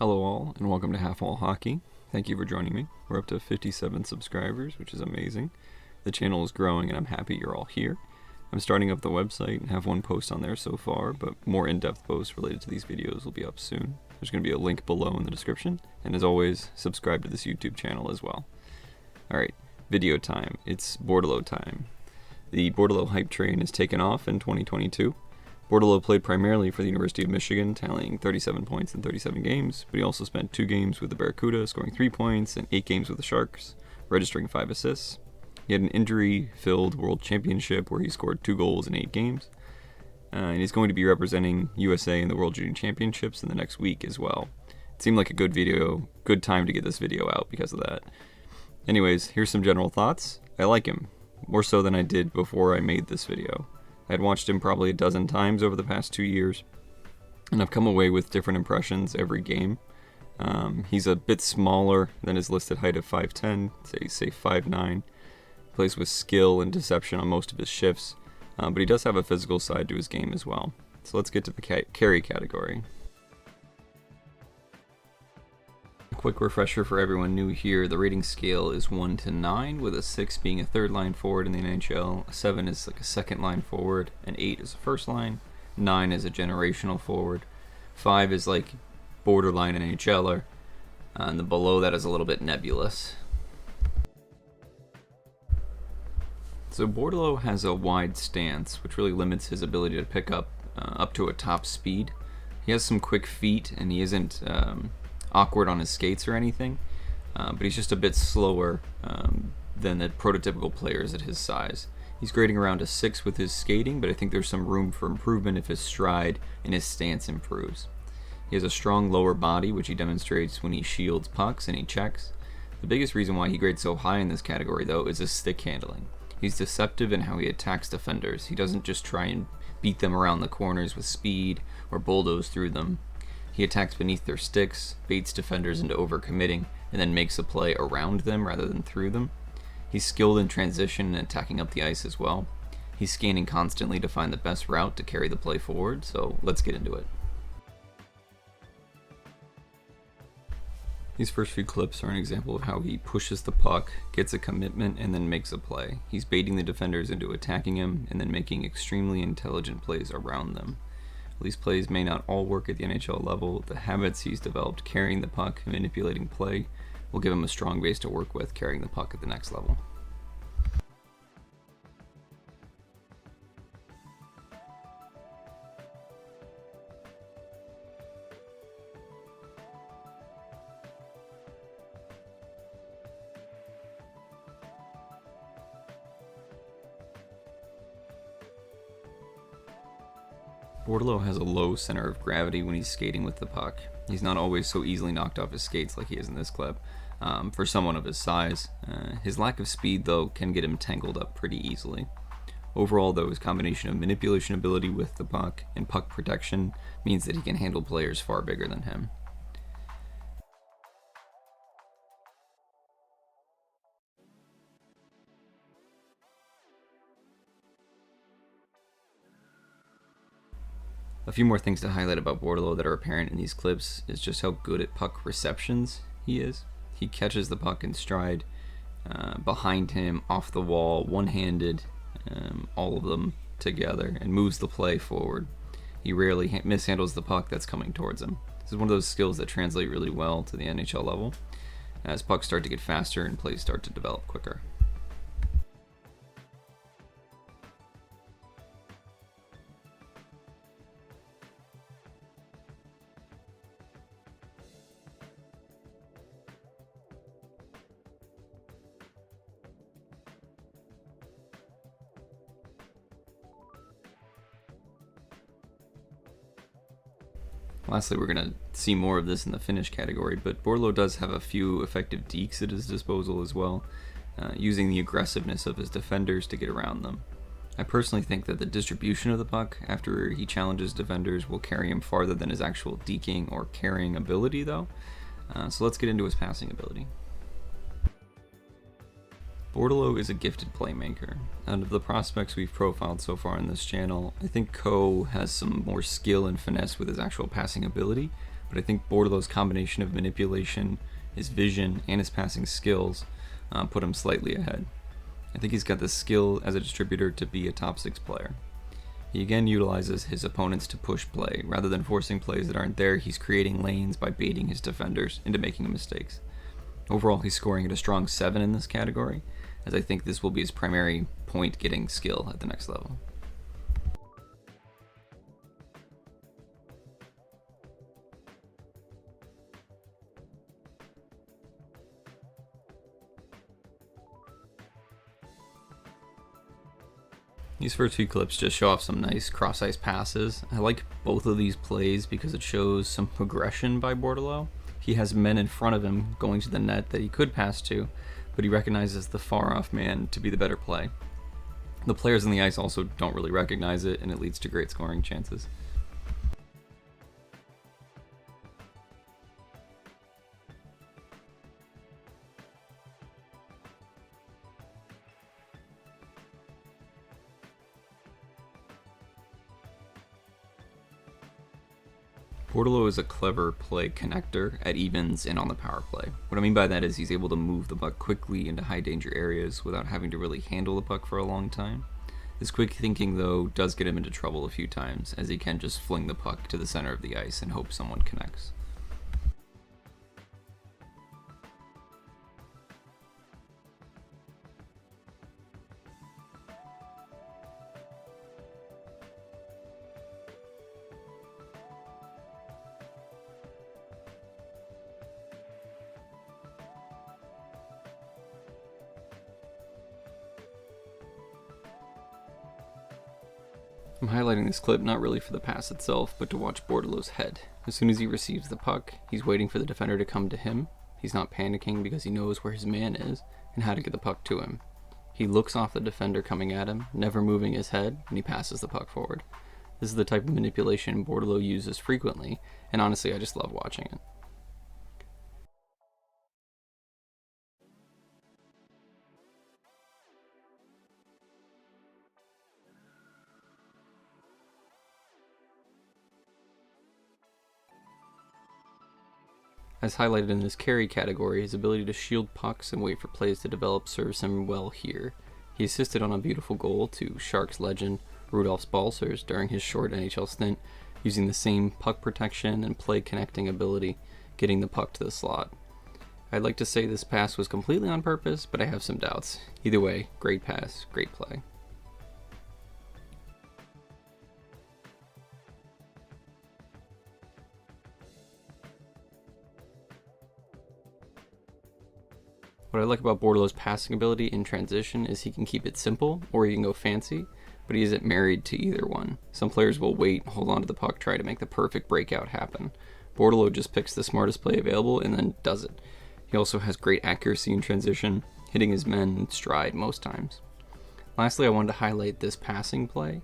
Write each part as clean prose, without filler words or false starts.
Hello all, and welcome to Half Wall Hockey. Thank you for joining me. We're up to 57 subscribers, which is amazing. The channel is growing and I'm happy you're all here. I'm starting up the website and have one post on there so far, but more in-depth posts related to these videos will be up soon. There's going to be a link below in the description, and as always, subscribe to this YouTube channel as well. Alright, video time. It's Bordeleau time. The Bordeleau hype train has taken off in 2022. Bordeleau played primarily for the University of Michigan, tallying 37 points in 37 games, but he also spent 2 games with the Barracuda, scoring 3 points, and 8 games with the Sharks, registering 5 assists. He had an injury-filled World Championship where he scored 2 goals in 8 games, and he's going to be representing USA in the World Junior Championships in the next week as well. It seemed like a good time to get this video out because of that. Anyways, here's some general thoughts. I like him, more so than I did before I made this video. I'd watched him probably a dozen times over the past 2 years, and I've come away with different impressions every game. He's a bit smaller than his listed height of 5'10", say 5'9". Plays with skill and deception on most of his shifts, but he does have a physical side to his game as well. So let's get to the carry category. A quick refresher for everyone new here, the rating scale is 1 to 9, with a 6 being a third line forward in the NHL, a 7 is like a second line forward, an 8 is a first line, 9 is a generational forward, 5 is like borderline NHLer, and the below that is a little bit nebulous. So Bordeleau has a wide stance, which really limits his ability to pick up to a top speed. He has some quick feet, and he isn't awkward on his skates or anything, but he's just a bit slower than the prototypical players at his size. He's grading around a 6 with his skating, but I think there's some room for improvement if his stride and his stance improves. He has a strong lower body, which he demonstrates when he shields pucks and he checks. The biggest reason why he grades so high in this category, though, is his stick handling. He's deceptive in how he attacks defenders. He doesn't just try and beat them around the corners with speed or bulldoze through them. He attacks beneath their sticks, baits defenders into overcommitting, and then makes a play around them rather than through them. He's skilled in transition and attacking up the ice as well. He's scanning constantly to find the best route to carry the play forward, so let's get into it. These first few clips are an example of how he pushes the puck, gets a commitment, and then makes a play. He's baiting the defenders into attacking him, and then making extremely intelligent plays around them. These plays may not all work at the NHL level. The habits he's developed carrying the puck and manipulating play will give him a strong base to work with carrying the puck at the next level. Bordeleau has a low center of gravity when he's skating with the puck. He's not always so easily knocked off his skates like he is in this clip. For someone of his size, his lack of speed, though, can get him tangled up pretty easily. Overall, though, his combination of manipulation ability with the puck and puck protection means that he can handle players far bigger than him. A few more things to highlight about Bordeleau that are apparent in these clips is just how good at puck receptions he is. He catches the puck in stride, behind him, off the wall, one-handed, all of them together, and moves the play forward. He rarely mishandles the puck that's coming towards him. This is one of those skills that translate really well to the NHL level, as pucks start to get faster and plays start to develop quicker. Lastly, we're going to see more of this in the finish category, but Bordeleau does have a few effective dekes at his disposal as well, using the aggressiveness of his defenders to get around them. I personally think that the distribution of the puck after he challenges defenders will carry him farther than his actual deking or carrying ability, though. So let's get into his passing ability. Bordeleau is a gifted playmaker. Out of the prospects we've profiled so far on this channel, I think Ko has some more skill and finesse with his actual passing ability, but I think Bordeleau's combination of manipulation, his vision, and his passing skills put him slightly ahead. I think he's got the skill as a distributor to be a top 6 player. He again utilizes his opponents to push play. Rather than forcing plays that aren't there, he's creating lanes by baiting his defenders into making mistakes. Overall, he's scoring at a strong 7 in this category, as I think this will be his primary point-getting skill at the next level. These first few clips just show off some nice cross-ice passes. I like both of these plays because it shows some progression by Bordeleau. He has men in front of him going to the net that he could pass to, but he recognizes the far-off man to be the better play. The players on the ice also don't really recognize it, and it leads to great scoring chances. Bordeleau is a clever play connector at evens and on the power play. What I mean by that is he's able to move the puck quickly into high danger areas without having to really handle the puck for a long time. His quick thinking, though, does get him into trouble a few times, as he can just fling the puck to the center of the ice and hope someone connects. I'm highlighting this clip not really for the pass itself, but to watch Bordeleau's head. As soon as he receives the puck, he's waiting for the defender to come to him. He's not panicking because he knows where his man is and how to get the puck to him. He looks off the defender coming at him, never moving his head, and he passes the puck forward. This is the type of manipulation Bordeleau uses frequently, and honestly I just love watching it. As highlighted in this carry category, his ability to shield pucks and wait for plays to develop serves him well here. He assisted on a beautiful goal to Sharks legend Rudolf Balcers during his short NHL stint, using the same puck protection and play connecting ability, getting the puck to the slot. I'd like to say this pass was completely on purpose, but I have some doubts. Either way, great pass, great play. What I like about Bordeleau's passing ability in transition is he can keep it simple, or he can go fancy, but he isn't married to either one. Some players will wait, hold on to the puck, try to make the perfect breakout happen. Bordeleau just picks the smartest play available and then does it. He also has great accuracy in transition, hitting his men in stride most times. Lastly, I wanted to highlight this passing play.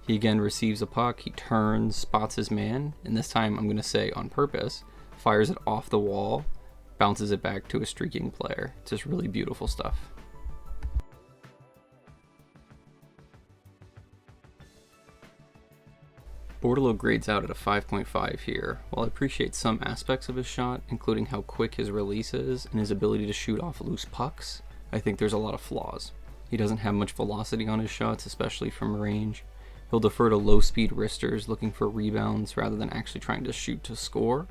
He again receives a puck, he turns, spots his man, and this time I'm going to say on purpose, fires it off the wall, bounces it back to a streaking player. It's just really beautiful stuff. Bordeleau grades out at a 5.5 here. While I appreciate some aspects of his shot, including how quick his release is and his ability to shoot off loose pucks, I think there's a lot of flaws. He doesn't have much velocity on his shots, especially from range. He'll defer to low-speed wristers looking for rebounds rather than actually trying to shoot to score.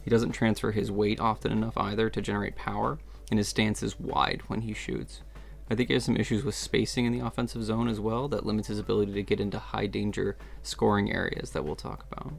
He doesn't transfer his weight often enough either to generate power, and his stance is wide when he shoots. I think he has some issues with spacing in the offensive zone as well that limits his ability to get into high danger scoring areas that we'll talk about.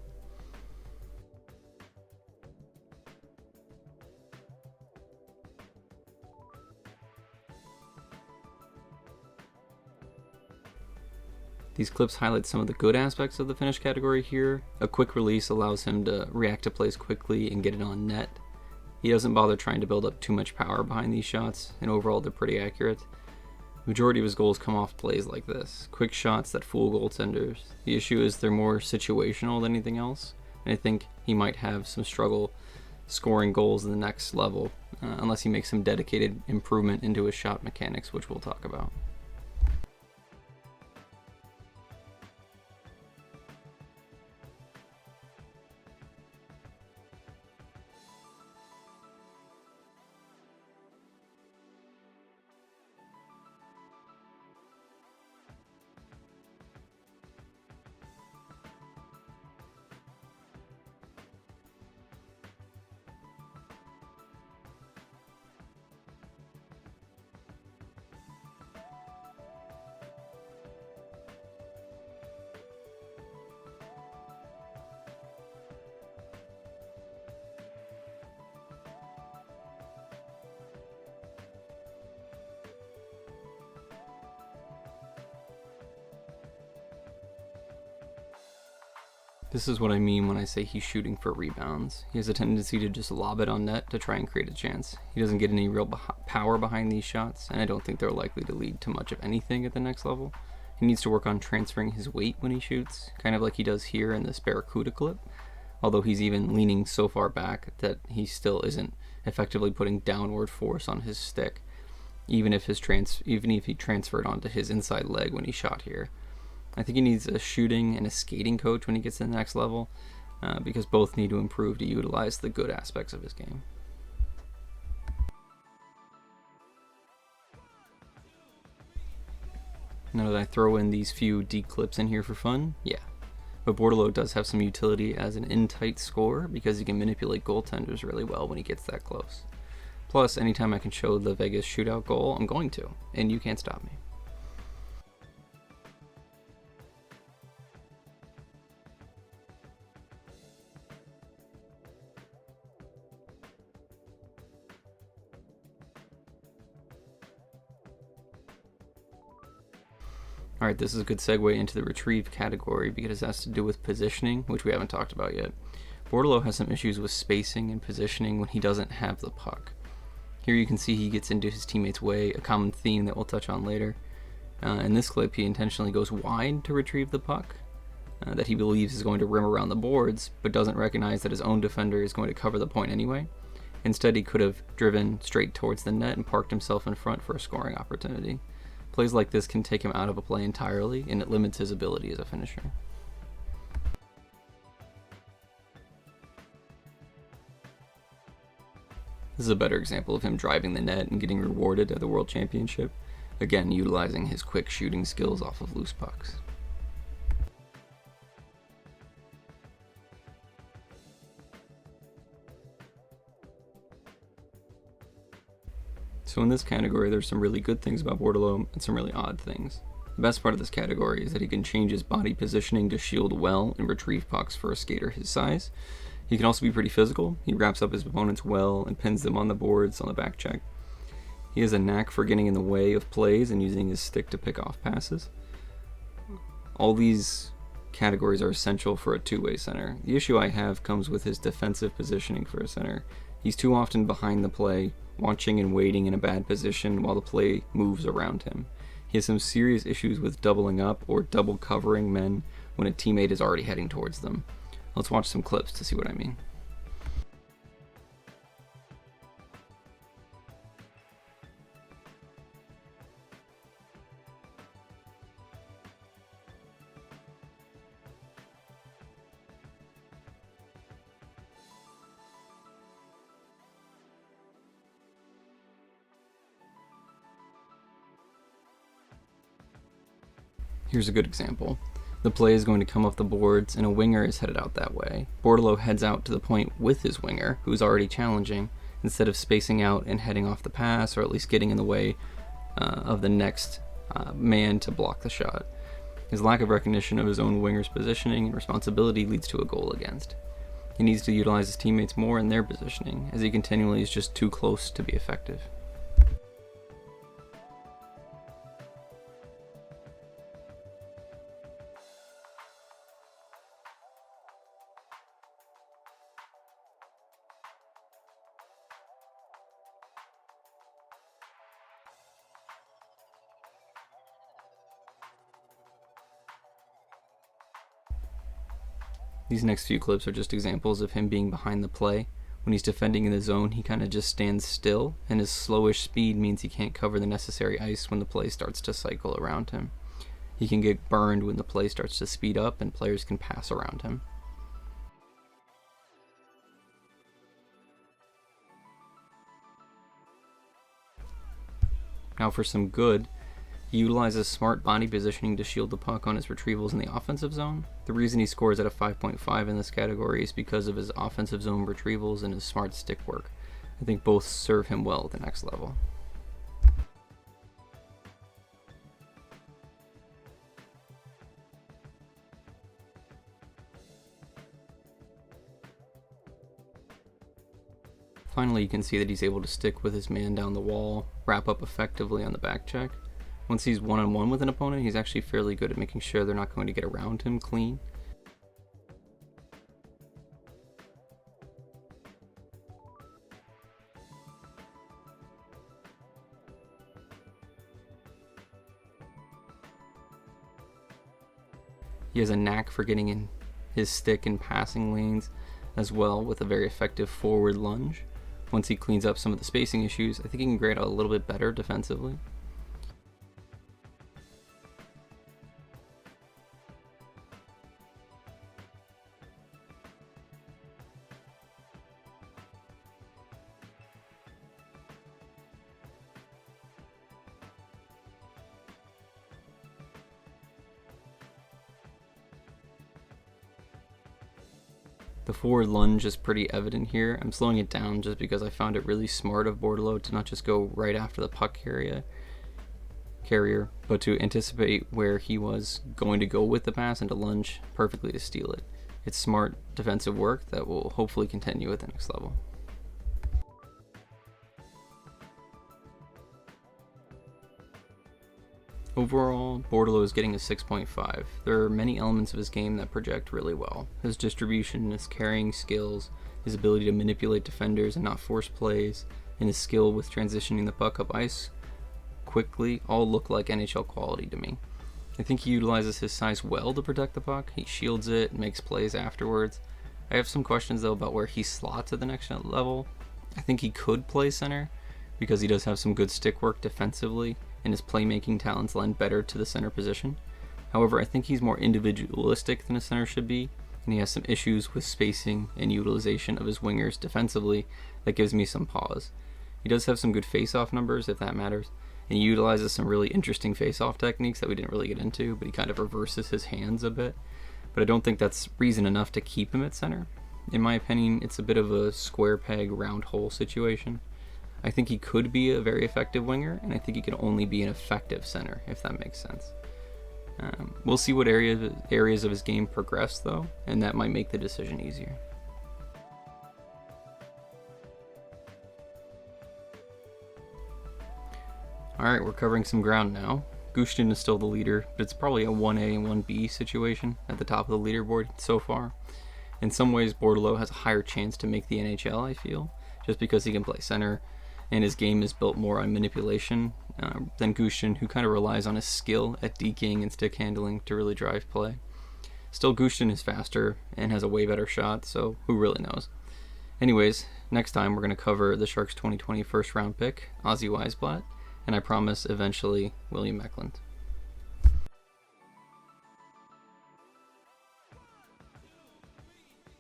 These clips highlight some of the good aspects of the finish category here. A quick release allows him to react to plays quickly and get it on net. He doesn't bother trying to build up too much power behind these shots, and overall they're pretty accurate. The majority of his goals come off plays like this, quick shots that fool goaltenders. The issue is they're more situational than anything else, and I think he might have some struggle scoring goals in the next level, unless he makes some dedicated improvement into his shot mechanics, which we'll talk about. This is what I mean when I say he's shooting for rebounds. He has a tendency to just lob it on net to try and create a chance. He doesn't get any real power behind these shots, and I don't think they're likely to lead to much of anything at the next level. He needs to work on transferring his weight when he shoots, kind of like he does here in this Barracuda clip, although he's even leaning so far back that he still isn't effectively putting downward force on his stick, even if he transferred onto his inside leg when he shot here. I think he needs a shooting and a skating coach when he gets to the next level, because both need to improve to utilize the good aspects of his game. Now, did I throw in these few D clips in here for fun? Yeah. But Bordeleau does have some utility as an in-tight scorer because he can manipulate goaltenders really well when he gets that close. Plus, anytime I can show the Vegas shootout goal, I'm going to, and you can't stop me. Alright, this is a good segue into the retrieve category because it has to do with positioning, which we haven't talked about yet. Bordeleau has some issues with spacing and positioning when he doesn't have the puck. Here you can see he gets into his teammate's way, a common theme that we'll touch on later. In this clip, he intentionally goes wide to retrieve the puck that he believes is going to rim around the boards, but doesn't recognize that his own defender is going to cover the point anyway. Instead, he could have driven straight towards the net and parked himself in front for a scoring opportunity. Plays like this can take him out of a play entirely, and it limits his ability as a finisher. This is a better example of him driving the net and getting rewarded at the World Championship, again utilizing his quick shooting skills off of loose pucks. So in this category, there's some really good things about Bordeleau and some really odd things. The best part of this category is that he can change his body positioning to shield well and retrieve pucks for a skater his size. He can also be pretty physical. He wraps up his opponents well and pins them on the boards on the back check. He has a knack for getting in the way of plays and using his stick to pick off passes. All these categories are essential for a two-way center. The issue I have comes with his defensive positioning for a center. He's too often behind the play, watching and waiting in a bad position while the play moves around him. He has some serious issues with doubling up or double covering men when a teammate is already heading towards them. Let's watch some clips to see what I mean. Here's a good example. The play is going to come off the boards and a winger is headed out that way. Bordeleau heads out to the point with his winger, who's already challenging, instead of spacing out and heading off the pass, or at least getting in the way of the next man to block the shot. His lack of recognition of his own winger's positioning and responsibility leads to a goal against. He needs to utilize his teammates more in their positioning, as he continually is just too close to be effective. These next few clips are just examples of him being behind the play. When he's defending in the zone, he kind of just stands still, and his slowish speed means he can't cover the necessary ice when the play starts to cycle around him. He can get burned when the play starts to speed up and players can pass around him. Now for some good, he utilizes smart body positioning to shield the puck on his retrievals in the offensive zone. The reason he scores at a 5.5 in this category is because of his offensive zone retrievals and his smart stick work. I think both serve him well at the next level. Finally, you can see that he's able to stick with his man down the wall, wrap up effectively on the back check. Once he's one-on-one with an opponent, he's actually fairly good at making sure they're not going to get around him clean. He has a knack for getting in his stick in passing lanes as well, with a very effective forward lunge. Once he cleans up some of the spacing issues, I think he can grade out a little bit better defensively. The forward lunge is pretty evident here. I'm slowing it down just because I found it really smart of Bordeleau to not just go right after the puck carrier, but to anticipate where he was going to go with the pass and to lunge perfectly to steal it. It's smart defensive work that will hopefully continue at the next level. Overall, Bordeleau is getting a 6.5. There are many elements of his game that project really well. His distribution, his carrying skills, his ability to manipulate defenders and not force plays, and his skill with transitioning the puck up ice quickly all look like NHL quality to me. I think he utilizes his size well to protect the puck. He shields it, makes plays afterwards. I have some questions though about where he slots at the next level. I think he could play center because he does have some good stick work defensively, and his playmaking talents lend better to the center position. However, I think he's more individualistic than a center should be, and he has some issues with spacing and utilization of his wingers defensively that gives me some pause. He does have some good face-off numbers, if that matters, and he utilizes some really interesting face-off techniques that we didn't really get into, but he kind of reverses his hands a bit. But I don't think that's reason enough to keep him at center. In my opinion, it's a bit of a square peg, round hole situation. I think he could be a very effective winger, and I think he could only be an effective center, if that makes sense. We'll see what areas of his game progress, though, and that might make the decision easier. Alright, we're covering some ground now. Gushtin is still the leader, but it's probably a 1A and 1B situation at the top of the leaderboard so far. In some ways, Bordeleau has a higher chance to make the NHL, I feel, just because he can play center, and his game is built more on manipulation than Gushtin, who kind of relies on his skill at deking and stick handling to really drive play. Still, Gushtin is faster and has a way better shot, so who really knows? Anyways, next time we're going to cover the Sharks' 2020 first round pick, Ozzy Weisblatt, and I promise eventually William Eklund.